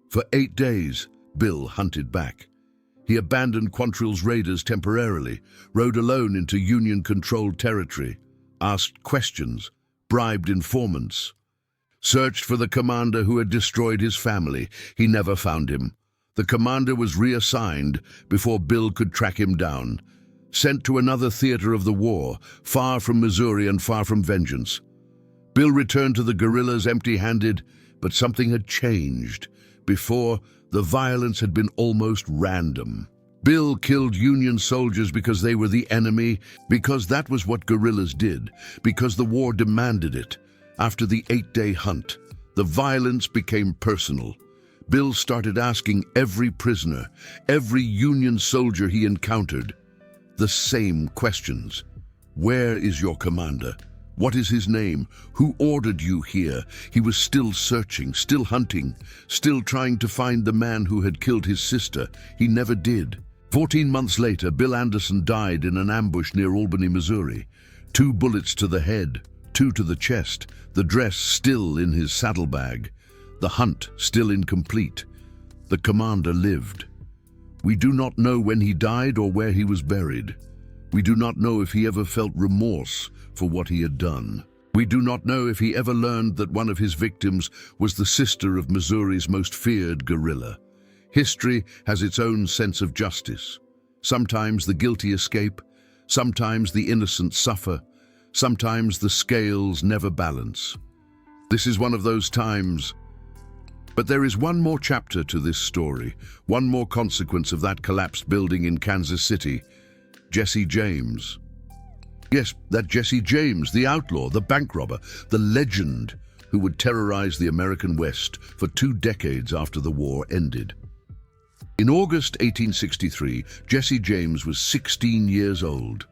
A: For 8 days, Bill hunted back. He abandoned Quantrill's raiders temporarily, rode alone into Union-controlled territory, asked questions, bribed informants, searched for the commander who had destroyed his family. He never found him. The commander was reassigned before Bill could track him down, sent to another theater of the war, far from Missouri and far from vengeance. Bill returned to the guerrillas empty-handed, but something had changed. Before, the violence had been almost random. Bill killed Union soldiers because they were the enemy, because that was what guerrillas did, because the war demanded it. After the 8-day hunt, the violence became personal. Bill started asking every prisoner, every Union soldier he encountered, the same questions. Where is your commander? What is his name? Who ordered you here? He was still searching, still hunting, still trying to find the man who had killed his sister. He never did. 14 months later, Bill Anderson died in an ambush near Albany, Missouri. 2 bullets to the head, 2 to the chest, the dress still in his saddlebag, the hunt still incomplete. The commander lived. We do not know when he died or where he was buried. We do not know if he ever felt remorse for what he had done. We do not know if he ever learned that one of his victims was the sister of Missouri's most feared guerrilla. History has its own sense of justice. Sometimes the guilty escape, sometimes the innocent suffer, sometimes the scales never balance. This is one of those times. But there is one more chapter to this story, one more consequence of that collapsed building in Kansas City. Jesse James. Yes, that Jesse James, the outlaw, the bank robber, the legend who would terrorize the American West for 2 decades after the war ended. In August 1863, Jesse James was 16 years old.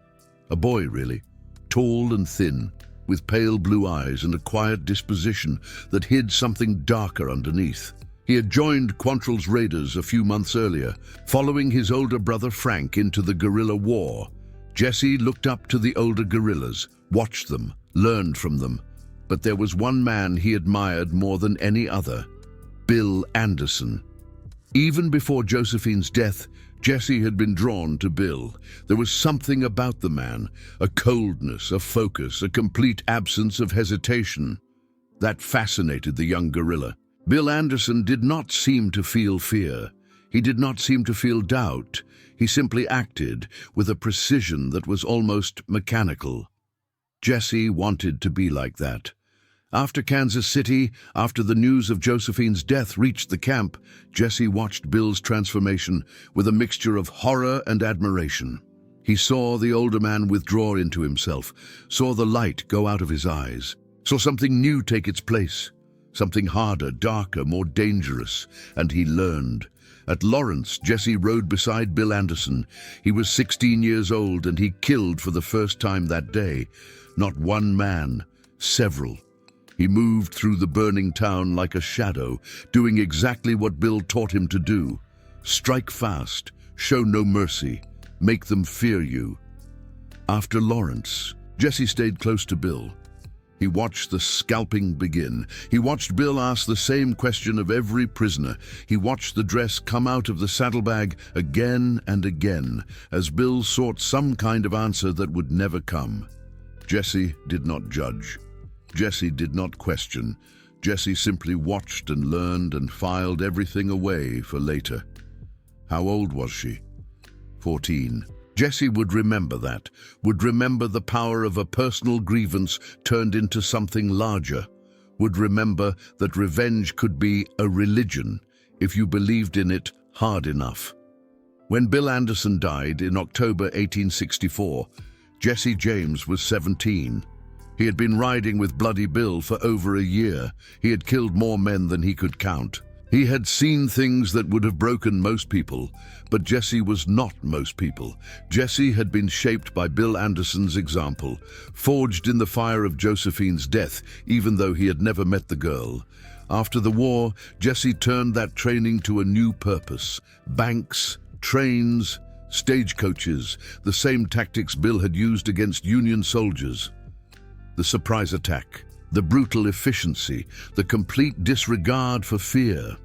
A: A boy, really, tall and thin, with pale blue eyes and a quiet disposition that hid something darker underneath. He had joined Quantrill's raiders a few months earlier, following his older brother Frank into the guerrilla war. Jesse looked up to the older guerrillas, watched them, learned from them. But there was one man he admired more than any other, Bill Anderson. Even before Josephine's death, Jesse had been drawn to Bill. There was something about the man, a coldness, a focus, a complete absence of hesitation, that fascinated the young guerrilla. Bill Anderson did not seem to feel fear. He did not seem to feel doubt. He simply acted with a precision that was almost mechanical. Jesse wanted to be like that. After Kansas City, after the news of Josephine's death reached the camp, Jesse watched Bill's transformation with a mixture of horror and admiration. He saw the older man withdraw into himself, saw the light go out of his eyes, saw something new take its place, something harder, darker, more dangerous, and he learned. At Lawrence, Jesse rode beside Bill Anderson. He was 16 years old and he killed for the first time that day. Not one man, several. He moved through the burning town like a shadow, doing exactly what Bill taught him to do. Strike fast, show no mercy, make them fear you. After Lawrence, Jesse stayed close to Bill. He watched the scalping begin. He watched Bill ask the same question of every prisoner. He watched the dress come out of the saddlebag again and again, as Bill sought some kind of answer that would never come. Jesse did not judge. Jesse did not question. Jesse simply watched and learned and filed everything away for later. How old was she? 14. Jesse would remember that, would remember the power of a personal grievance turned into something larger, would remember that revenge could be a religion if you believed in it hard enough. When Bill Anderson died in October 1864, Jesse James was 17. He had been riding with Bloody Bill for over a year. He had killed more men than he could count. He had seen things that would have broken most people, but Jesse was not most people. Jesse had been shaped by Bill Anderson's example, forged in the fire of Josephine's death, even though he had never met the girl. After the war, Jesse turned that training to a new purpose. Banks, trains, stagecoaches, the same tactics Bill had used against Union soldiers. The surprise attack, the brutal efficiency, the complete disregard for fear.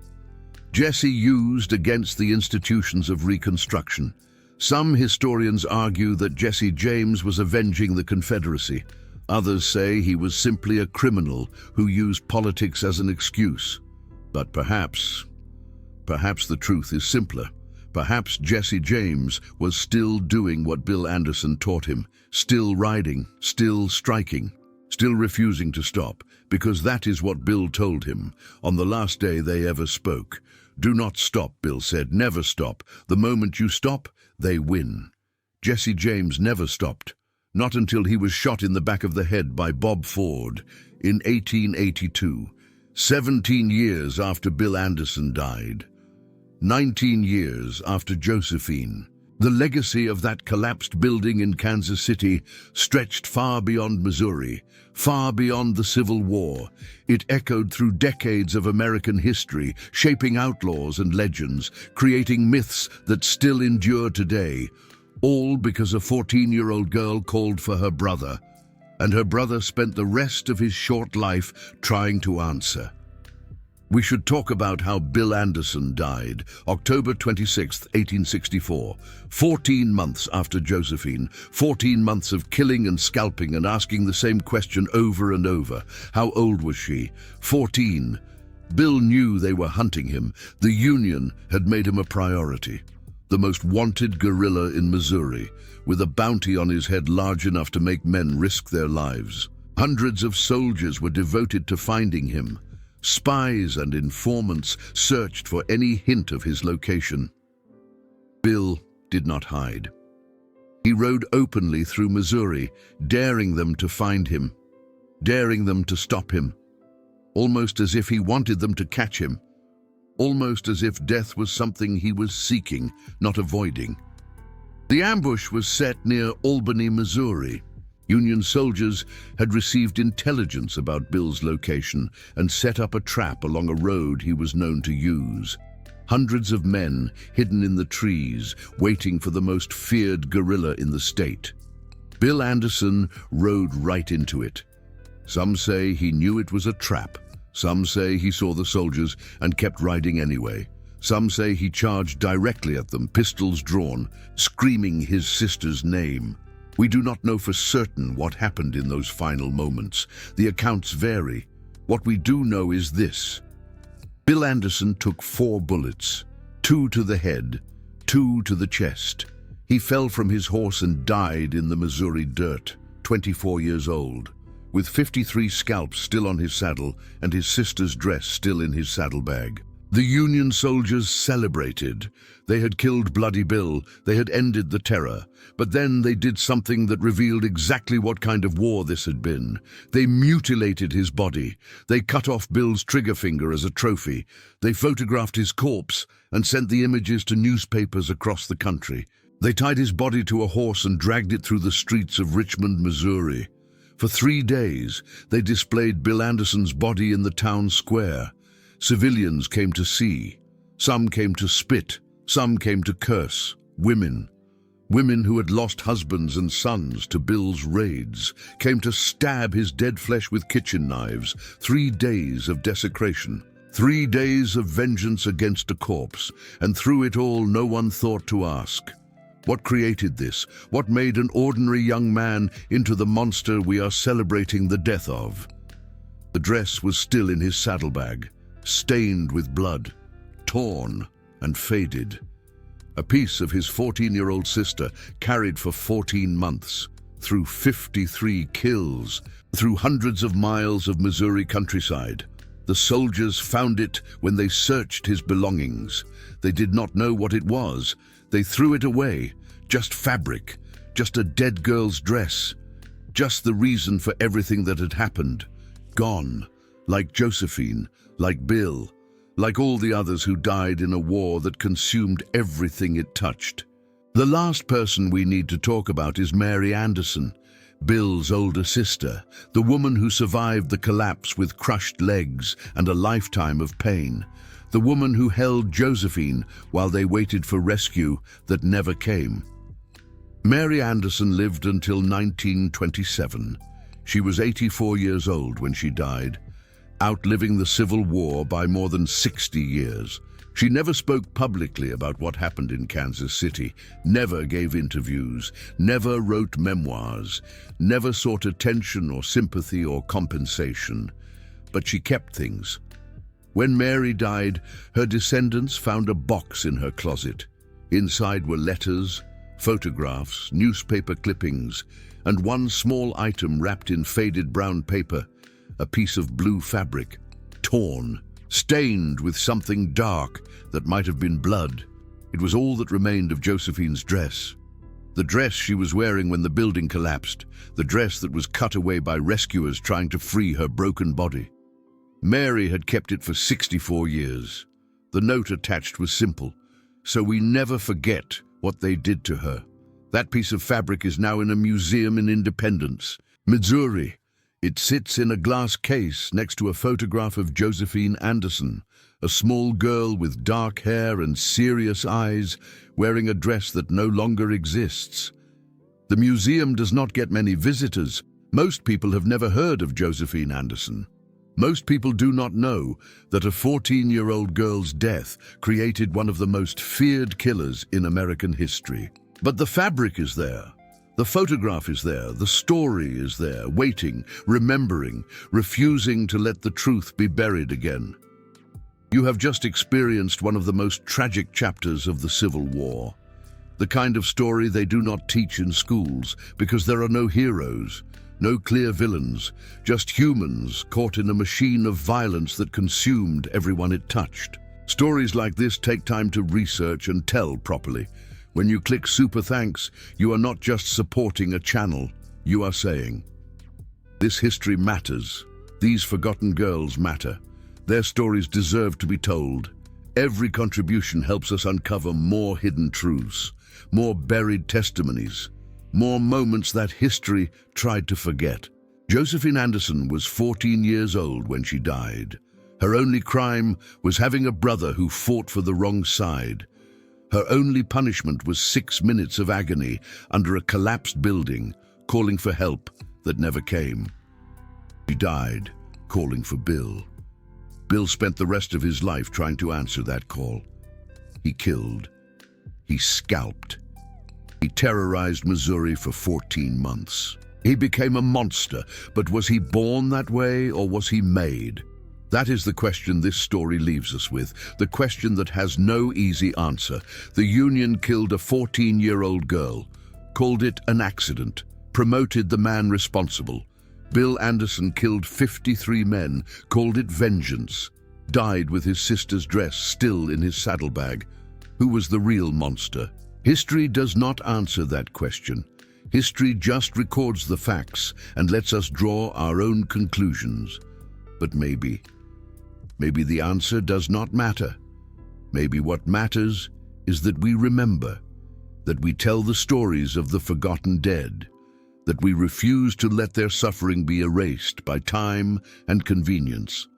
A: Jesse used against the institutions of Reconstruction. Some historians argue that Jesse James was avenging the Confederacy. Others say he was simply a criminal who used politics as an excuse. But perhaps the truth is simpler. Perhaps Jesse James was still doing what Bill Anderson taught him, still riding, still striking, still refusing to stop, because that is what Bill told him on the last day they ever spoke. "Do not stop," Bill said, "never stop. The moment you stop, they win." Jesse James never stopped, not until he was shot in the back of the head by Bob Ford in 1882, 17 years after Bill Anderson died. 19 years after Josephine. The legacy of that collapsed building in Kansas City stretched far beyond Missouri, far beyond the Civil War. It echoed through decades of American history, shaping outlaws and legends, creating myths that still endure today, all because a 14-year-old girl called for her brother, and her brother spent the rest of his short life trying to answer. We should talk about how Bill Anderson died, October 26, 1864, 14 months after Josephine, 14 months of killing and scalping and asking the same question over and over. How old was she? 14. Bill knew they were hunting him. The Union had made him a priority. The most wanted guerrilla in Missouri, with a bounty on his head large enough to make men risk their lives. Hundreds of soldiers were devoted to finding him. Spies and informants searched for any hint of his location. Bill did not hide. He rode openly through Missouri, daring them to find him, daring them to stop him, almost as if he wanted them to catch him, almost as if death was something he was seeking, not avoiding. The ambush was set near Albany, Missouri. Union soldiers had received intelligence about Bill's location and set up a trap along a road he was known to use. Hundreds of men hidden in the trees, waiting for the most feared guerrilla in the state. Bill Anderson rode right into it. Some say he knew it was a trap. Some say he saw the soldiers and kept riding anyway. Some say he charged directly at them, pistols drawn, screaming his sister's name. We do not know for certain what happened in those final moments. The accounts vary. What we do know is this. Bill Anderson took 4 bullets, 2 to the head, 2 to the chest. He fell from his horse and died in the Missouri dirt, 24 years old, with 53 scalps still on his saddle and his sister's dress still in his saddlebag. The Union soldiers celebrated. They had killed Bloody Bill. They had ended the terror. But then they did something that revealed exactly what kind of war this had been. They mutilated his body. They cut off Bill's trigger finger as a trophy. They photographed his corpse and sent the images to newspapers across the country. They tied his body to a horse and dragged it through the streets of Richmond, Missouri. For 3 days, they displayed Bill Anderson's body in the town square. Civilians came to see. Some came to spit. Some came to curse. Women who had lost husbands and sons to Bill's raids, came to stab his dead flesh with kitchen knives. 3 days of desecration. 3 days of vengeance against a corpse. And through it all, no one thought to ask, what created this? What made an ordinary young man into the monster we are celebrating the death of? The dress was still in his saddlebag, stained with blood, torn and faded. A piece of his 14-year-old sister carried for 14 months, through 53 kills, through hundreds of miles of Missouri countryside. The soldiers found it when they searched his belongings. They did not know what it was. They threw it away. Just fabric, just a dead girl's dress, just the reason for everything that had happened. Gone, like Josephine, like Bill, like all the others who died in a war that consumed everything it touched. The last person we need to talk about is Mary Anderson, Bill's older sister, the woman who survived the collapse with crushed legs and a lifetime of pain, the woman who held Josephine while they waited for rescue that never came. Mary Anderson lived until 1927. She was 84 years old when she died, outliving the Civil War by more than 60 years. She never spoke publicly about what happened in Kansas City, never gave interviews, never wrote memoirs, never sought attention or sympathy or compensation. But she kept things. When Mary died, her descendants found a box in her closet. Inside were letters, photographs, newspaper clippings, and one small item wrapped in faded brown paper, a piece of blue fabric, torn, stained with something dark that might have been blood. It was all that remained of Josephine's dress. The dress she was wearing when the building collapsed, the dress that was cut away by rescuers trying to free her broken body. Mary had kept it for 64 years. The note attached was simple: "So we never forget what they did to her." That piece of fabric is now in a museum in Independence, Missouri. It sits in a glass case next to a photograph of Josephine Anderson, a small girl with dark hair and serious eyes, wearing a dress that no longer exists. The museum does not get many visitors. Most people have never heard of Josephine Anderson. Most people do not know that a 14-year-old girl's death created one of the most feared killers in American history. But the fabric is there. The photograph is there. The story is there, waiting, remembering, refusing to let the truth be buried again. You have just experienced one of the most tragic chapters of the Civil War. The kind of story they do not teach in schools because there are no heroes, no clear villains, just humans caught in a machine of violence that consumed everyone it touched. Stories like this take time to research and tell properly. When you click Super Thanks, you are not just supporting a channel, you are saying, "This history matters. These forgotten girls matter. Their stories deserve to be told." Every contribution helps us uncover more hidden truths, more buried testimonies, more moments that history tried to forget. Josephine Anderson was 14 years old when she died. Her only crime was having a brother who fought for the wrong side. Her only punishment was 6 minutes of agony under a collapsed building, calling for help that never came. She died, calling for Bill. Bill spent the rest of his life trying to answer that call. He killed. He scalped. He terrorized Missouri for 14 months. He became a monster, but was he born that way or was he made? That is the question this story leaves us with, the question that has no easy answer. The Union killed a 14-year-old girl, called it an accident, promoted the man responsible. Bill Anderson killed 53 men, called it vengeance, died with his sister's dress still in his saddlebag. Who was the real monster? History does not answer that question. History just records the facts and lets us draw our own conclusions. But maybe the answer does not matter. Maybe what matters is that we remember, that we tell the stories of the forgotten dead, that we refuse to let their suffering be erased by time and convenience.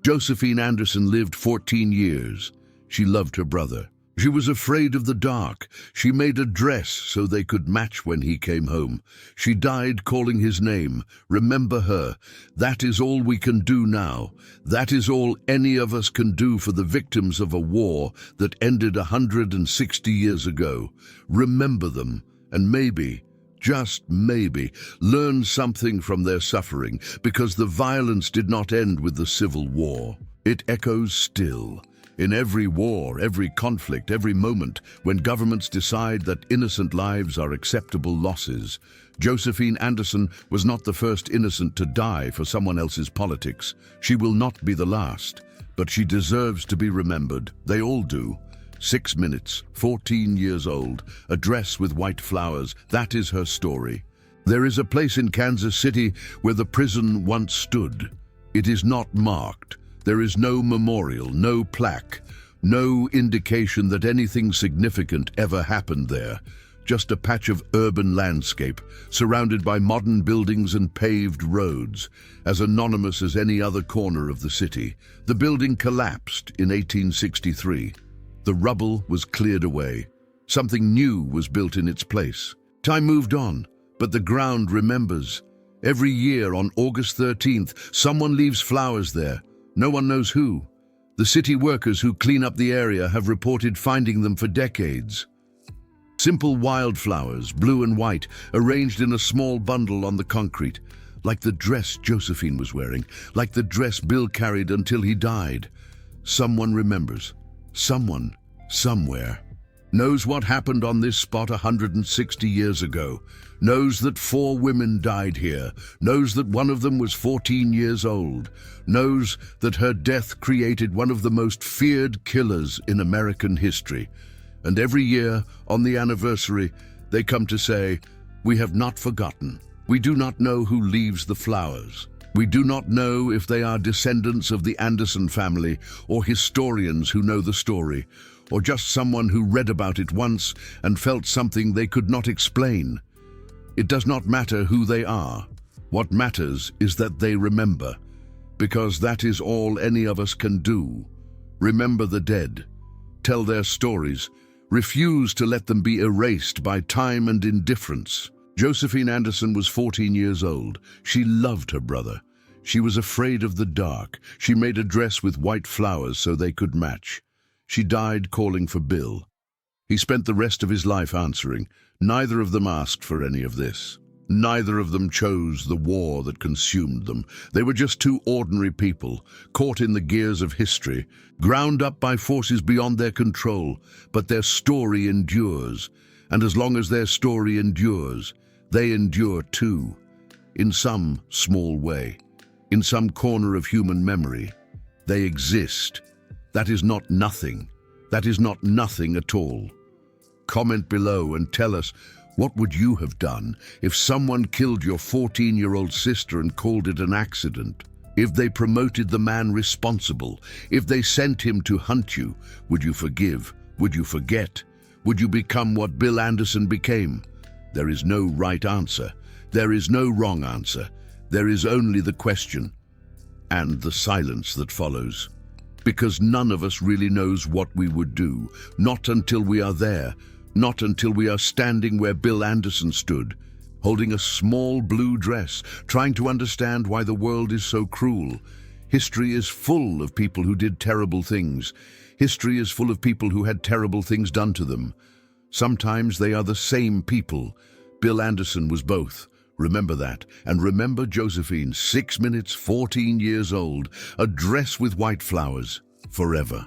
A: Josephine Anderson lived 14 years. She loved her brother. She was afraid of the dark. She made a dress so they could match when he came home. She died calling his name. Remember her. That is all we can do now. That is all any of us can do for the victims of a war that ended 160 years ago. Remember them, and maybe, just maybe, learn something from their suffering, because the violence did not end with the Civil War. It echoes still. In every war, every conflict, every moment, when governments decide that innocent lives are acceptable losses, Josephine Anderson was not the first innocent to die for someone else's politics. She will not be the last, but she deserves to be remembered. They all do. 6 minutes, 14 years old, a dress with white flowers, that is her story. There is a place in Kansas City where the prison once stood. It is not marked. There is no memorial, no plaque, no indication that anything significant ever happened there. Just a patch of urban landscape, surrounded by modern buildings and paved roads, as anonymous as any other corner of the city. The building collapsed in 1863. The rubble was cleared away. Something new was built in its place. Time moved on, but the ground remembers. Every year on August 13th, someone leaves flowers there. No one knows who. The city workers who clean up the area have reported finding them for decades. Simple wildflowers, blue and white, arranged in a small bundle on the concrete, like the dress Josephine was wearing, like the dress Bill carried until he died. Someone remembers. Someone, somewhere, knows what happened on this spot 160 years ago, knows that 4 women died here, knows that one of them was 14 years old, knows that her death created one of the most feared killers in American history. And every year, on the anniversary, they come to say, "We have not forgotten. We do not know who leaves the flowers. We do not know if they are descendants of the Anderson family or historians who know the story, or just someone who read about it once and felt something they could not explain. It does not matter who they are. What matters is that they remember, because that is all any of us can do. Remember the dead. Tell their stories. Refuse to let them be erased by time and indifference." Josephine Anderson was 14 years old. She loved her brother. She was afraid of the dark. She made a dress with white flowers so they could match. She died calling for Bill. He spent the rest of his life answering. Neither of them asked for any of this. Neither of them chose the war that consumed them. They were just 2 ordinary people, caught in the gears of history, ground up by forces beyond their control, but their story endures. And as long as their story endures, they endure too, in some small way, in some corner of human memory. They exist. That is not nothing. That is not nothing at all. Comment below and tell us, what would you have done if someone killed your 14-year-old sister and called it an accident? If they promoted the man responsible, if they sent him to hunt you, would you forgive? Would you forget? Would you become what Bill Anderson became? There is no right answer. There is no wrong answer. There is only the question and the silence that follows. Because none of us really knows what we would do, not until we are there, not until we are standing where Bill Anderson stood, holding a small blue dress, trying to understand why the world is so cruel. History is full of people who did terrible things. History is full of people who had terrible things done to them. Sometimes they are the same people. Bill Anderson was both. Remember that. And remember Josephine, 6 minutes, 14 years old, a dress with white flowers, forever.